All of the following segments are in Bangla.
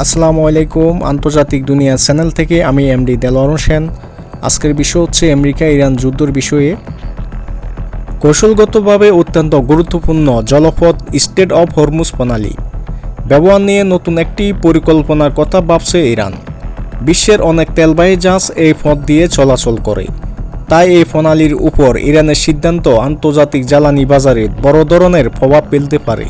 আসসালামু আলাইকুম। আন্তর্জাতিক দুনিয়া চ্যানেল থেকে আমি এমডি দেলোয়ার হোসেন। আজকের বিষয় হচ্ছে আমেরিকা ইরান যুদ্ধের বিষয়ে। কৌশলগতভাবে অত্যন্ত গুরুত্বপূর্ণ জলপথ স্ট্রেট অফ হরমুজ প্রণালী ব্যবহার নিয়ে নতুন একটি পরিকল্পনার কথা ভাবছে ইরান। বিশ্বের অনেক তেলবাহী জাহাজ এই পথ দিয়ে চলাচল করে, তাই এই প্রণালীর উপর ইরানের সিদ্ধান্ত আন্তর্জাতিক জ্বালানি বাজারে বড় ধরনের প্রভাব ফেলতে পারে।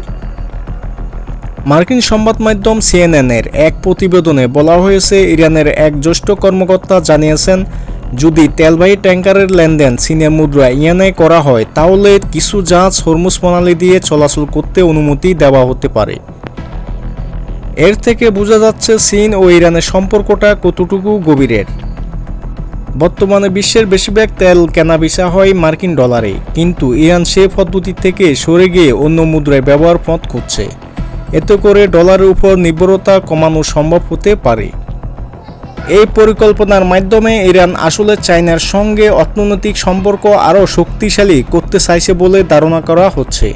মার্কিন সংবাদ মাধ্যম সিএনএন-এর এক প্রতিবেদনে বলা হয়েছে, ইরানের এক জ্যেষ্ঠ কর্মকর্তা জানিয়েছেন, যদি তেলবাহী ট্যাঙ্কারের লেনদেন চীনের মুদ্রা ইয়েনে করা হয় তাহলে কিছু জাহাজ হরমুজ প্রণালী দিয়ে চলাচল করতে অনুমতি দেওয়া হতে পারে। এর থেকে বোঝা যাচ্ছে চীন ও ইরানের সম্পর্কটা কতটুকু গভীরের। বর্তমানে বিশ্বের বেশিরভাগ তেল কেনাবেচা হয় মার্কিন ডলারে, কিন্তু ইরান সে পদ্ধতি থেকে সরে গিয়ে অন্য মুদ্রায় ব্যবহার পথ খুঁজছে। এতে করে ডলারের উপর নির্ভরতা কমানো সম্ভব হতে পারে। এই পরিকল্পনার মাধ্যমে ইরান আসলে চায়নার সঙ্গে অর্থনৈতিক সম্পর্ক আরও শক্তিশালী করতে চাইছে বলে ধারণা করা হচ্ছে।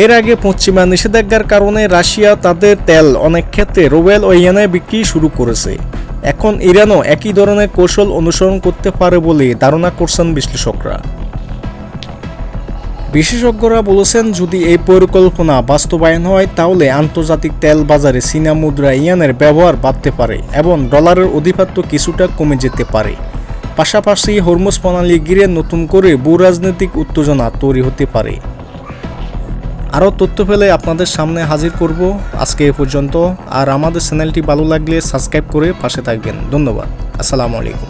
এর আগে পশ্চিমা নিষেধাজ্ঞার কারণে রাশিয়া তাদের তেল অনেক ক্ষেত্রে রুবেল ও ইয়েনে বিক্রি শুরু করেছে। এখন ইরানও একই ধরনের কৌশল অনুসরণ করতে পারে বলে ধারণা করছেন বিশ্লেষকরা। বিশেষজ্ঞরা বলেছেন, যদি এই পরিকল্পনা বাস্তবায়ন হয় তাহলে আন্তর্জাতিক তেল বাজারে চীনা মুদ্রা ইয়েনের ব্যবহার বাড়তে পারে এবং ডলারের আধিপত্য কিছুটা কমে যেতে পারে। পাশাপাশি হরমুজ প্রণালী ঘিরে নতুন করে ভূরাজনৈতিক উত্তেজনা তৈরি হতে পারে। আরও তথ্য পেলে আপনাদের সামনে হাজির করব। আজকে এ পর্যন্ত। আর আমাদের চ্যানেলটি ভালো লাগলে সাবস্ক্রাইব করে পাশে থাকবেন। ধন্যবাদ। আসসালামু আলাইকুম।